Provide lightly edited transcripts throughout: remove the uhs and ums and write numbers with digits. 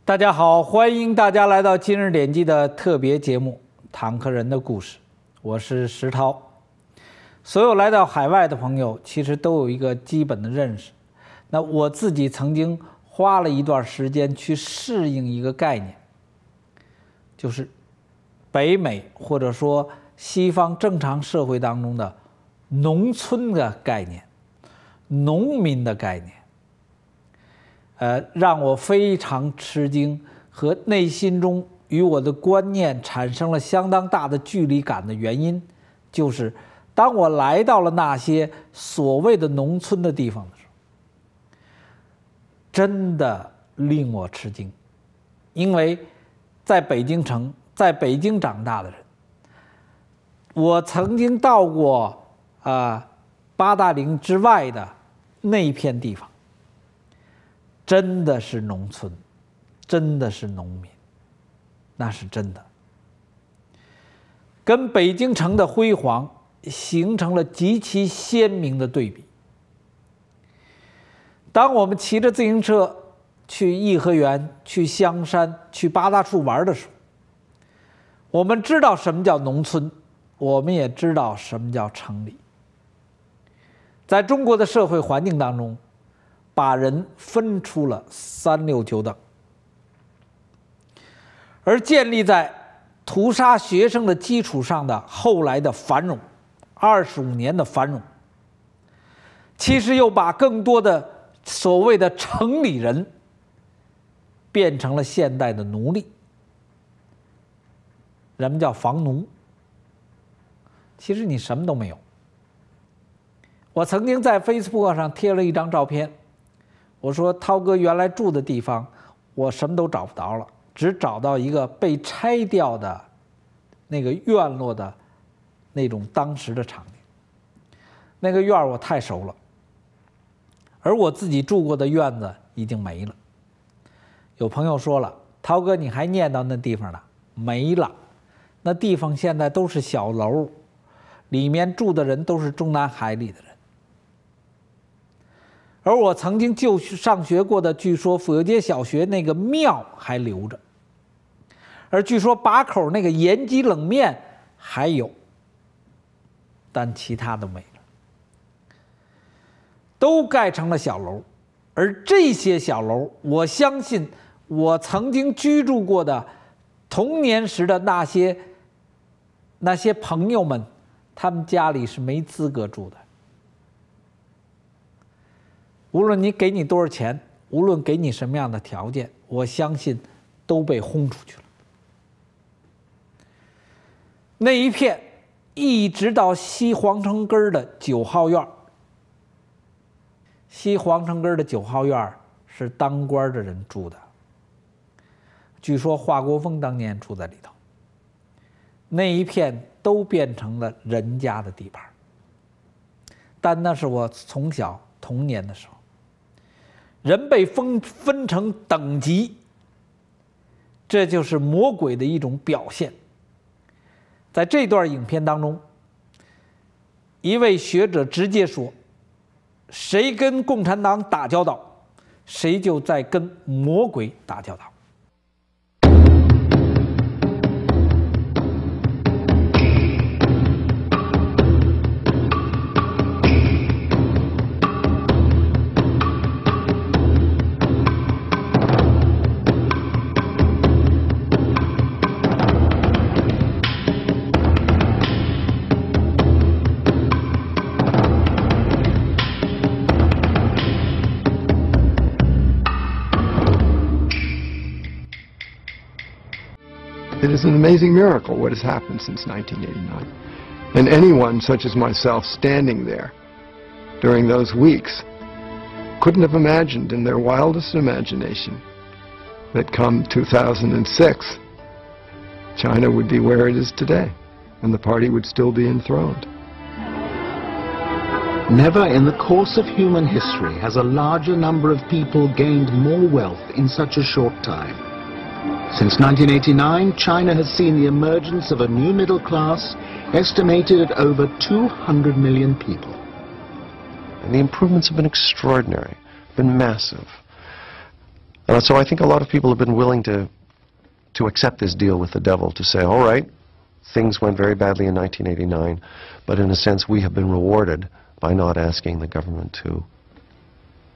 大家好，欢迎大家来到今日点击的特别节目《坦克人的故事》，我是石涛。所有来到海外的朋友，其实都有一个基本的认识。那我自己曾经花了一段时间去适应一个概念，就是北美或者说西方正常社会当中的农村的概念、农民的概念。让我非常吃惊和内心中与我的观念产生了相当大的距离感的原因，就是当我来到了那些所谓的农村的地方的时候，真的令我吃惊。因为在北京城，在北京长大的人，我曾经到过八达岭之外的那片地方，真的是农村，真的是农民，那是真的，跟北京城的辉煌形成了极其鲜明的对比。当我们骑着自行车去颐和园、去香山、去八大处玩的时候，我们知道什么叫农村，我们也知道什么叫城里。在中国的社会环境当中，把人分出了三六九等，而建立在屠杀学生的基础上的后来的繁荣，25年的繁荣，其实又把更多的所谓的城里人变成了现代的奴隶。人们叫房奴，其实你什么都没有。我曾经在 Facebook 上贴了一张照片，我说涛哥原来住的地方我什么都找不着了，只找到一个被拆掉的那个院落的那种当时的场景。那个院我太熟了，而我自己住过的院子已经没了。有朋友说了，涛哥你还念叨那地方呢？没了，那地方现在都是小楼，里面住的人都是中南海里的人。而我曾经就上学过的，据说府右街小学那个庙还留着，而据说把口那个延吉冷面还有，但其他都没了，都盖成了小楼。而这些小楼，我相信我曾经居住过的童年时的那些朋友们，他们家里是没资格住的。无论你给你多少钱，无论给你什么样的条件，我相信都被轰出去了。那一片一直到西皇城根的9号院，西皇城根的9号院是当官的人住的，据说华国锋当年住在里头。那一片都变成了人家的地盘，但那是我从小童年的时候。人被分成等级，这就是魔鬼的一种表现。在这段影片当中，一位学者直接说，谁跟共产党打交道，谁就在跟魔鬼打交道。It is an amazing miracle what has happened since 1989. And anyone such as myself standing there during those weeks couldn't have imagined in their wildest imagination that come 2006, China would be where it is today, and the party would still be enthroned. Never in the course of human history has a larger number of people gained more wealth in such a short time. Since 1989, China has seen the emergence of a new middle class estimated at over 200 million people. And the improvements have been extraordinary, been massive. So I think a lot of people have been willing to accept this deal with the devil, to say, all right, things went very badly in 1989, but in a sense we have been rewarded by not asking the government to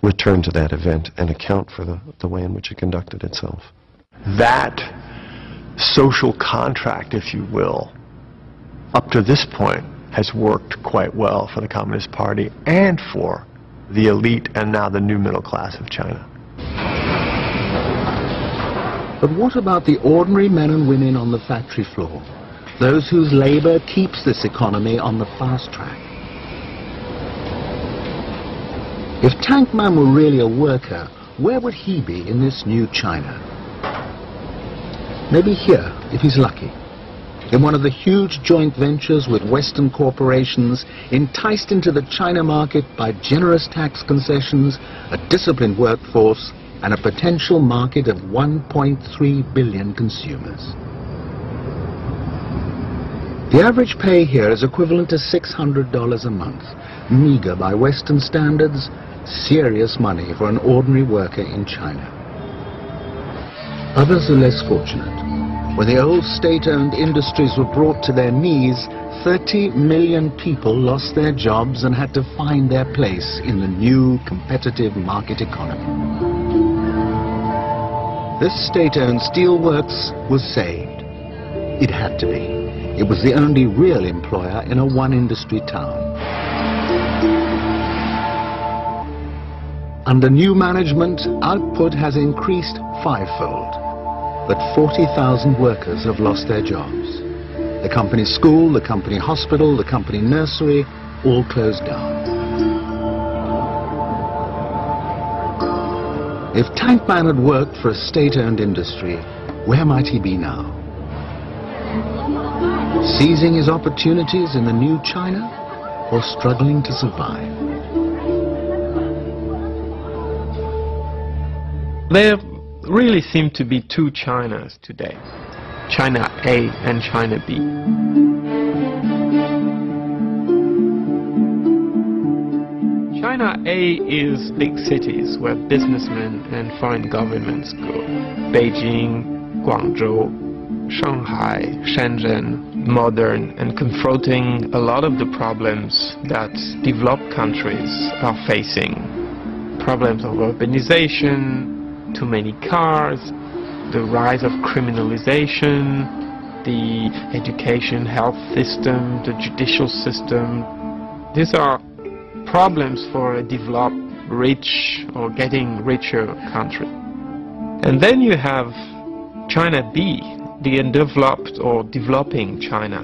return to that event and account for the way in which it conducted itself. That social contract, if you will, up to this point has worked quite well for the Communist Party and for the elite and now the new middle class of China. But what about the ordinary men and women on the factory floor? Those whose labor keeps this economy on the fast track? If Tank Man were really a worker, where would he be in this new China? Maybe here, if he's lucky. In one of the huge joint ventures with Western corporations, enticed into the China market by generous tax concessions, a disciplined workforce, and a potential market of 1.3 billion consumers. The average pay here is equivalent to $600 a month. Meager by Western standards, serious money for an ordinary worker in China. Others are less fortunate. When the old state-owned industries were brought to their knees, 30 million people lost their jobs and had to find their place in the new competitive market economy. This state-owned steelworks was saved. It had to be. It was the only real employer in a one-industry town. Under new management, output has increased fivefold, but 40,000 workers have lost their jobs. The company school, the company hospital, the company nursery, all closed down. If Tank Man had worked for a state-owned industry, where might he be now? Seizing his opportunities in the new China, or struggling to survive? There really seem to be two Chinas today, China A and China B. China A is big cities where businessmen and foreign governments go. Beijing, Guangzhou, Shanghai, Shenzhen, modern and confronting a lot of the problems that developed countries are facing. Problems of urbanization, too many cars, the rise of criminalization, the education, health system, the judicial system. These are problems for a developed, rich or getting richer country. And then you have China B, the undeveloped or developing China,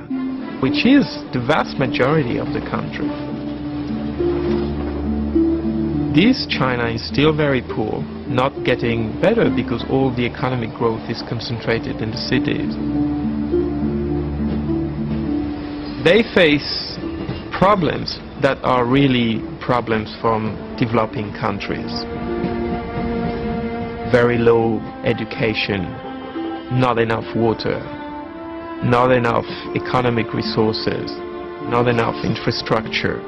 which is the vast majority of the country. This China is still very poor, not getting better because all the economic growth is concentrated in the cities. They face problems that are really problems from developing countries. Very low education, not enough water, not enough economic resources, not enough infrastructure.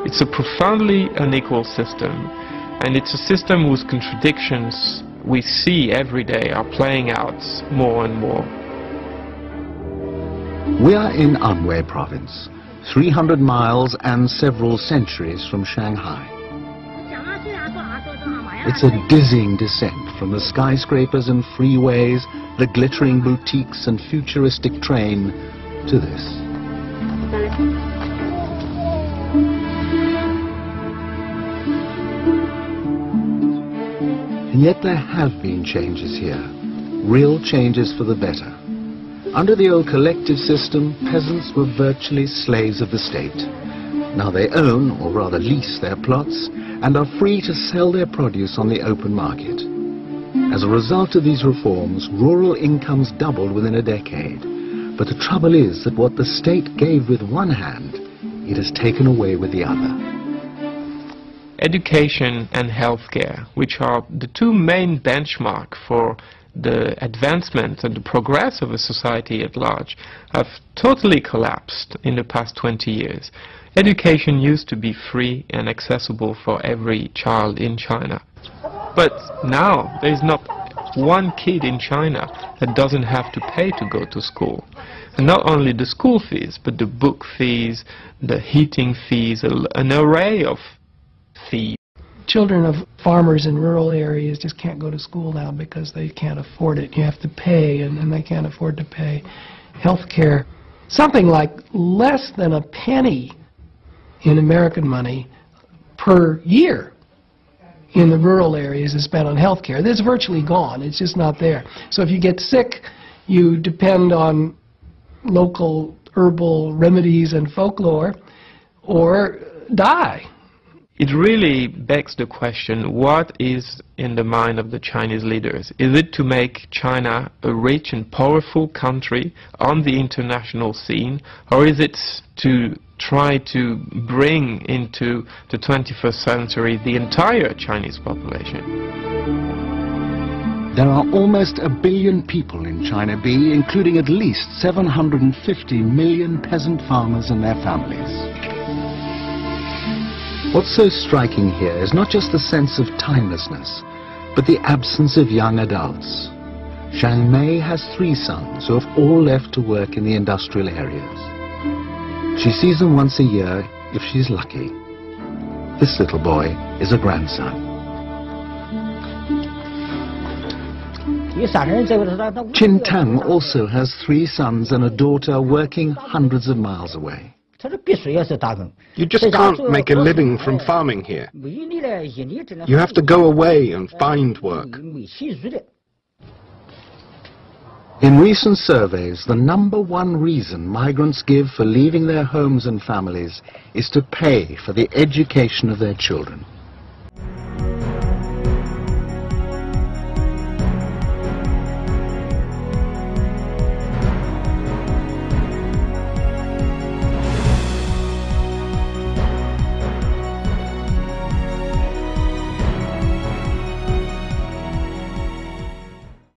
It's a profoundly unequal system, and it's a system whose contradictions we see every day are playing out more and more. We are in Anhui province, 300 miles and several centuries from Shanghai. It's a dizzying descent from the skyscrapers and freeways, the glittering boutiques and futuristic train to this. And yet there have been changes here, real changes for the better. Under the old collective system, peasants were virtually slaves of the state. Now they own, or rather lease, their plots and are free to sell their produce on the open market. As a result of these reforms, rural incomes doubled within a decade. But the trouble is that what the state gave with one hand, it has taken away with the other. Education and healthcare, which are the two main benchmarks for the advancement and the progress of a society at large, have totally collapsed in the past 20 years. Education used to be free and accessible for every child in China. But now there is not one kid in China that doesn't have to pay to go to school. And not only the school fees, but the book fees, the heating fees, an array of fees. Children of farmers in rural areas just can't go to school now because they can't afford it. You have to pay, and they can't afford to pay health care. Something like less than a penny in American money per year in the rural areas is spent on health care. It's virtually gone. It's just not there. So if you get sick, you depend on local herbal remedies and folklore or die. It really begs the question, what is in the mind of the Chinese leaders? Is it to make China a rich and powerful country on the international scene, or is it to try to bring into the 21st century the entire Chinese population? There are almost 1 billion people in China B, including at least 750 million peasant farmers and their families. What's so striking here is not just the sense of timelessness, but the absence of young adults. Zhang Mei has 3 sons who have all left to work in the industrial areas. She sees them once a year if she's lucky. This little boy is a grandson. Chin Tang also has 3 sons and a daughter working hundreds of miles away. You just can't make a living from farming here. You have to go away and find work. In recent surveys, the #1 reason migrants give for leaving their homes and families is to pay for the education of their children.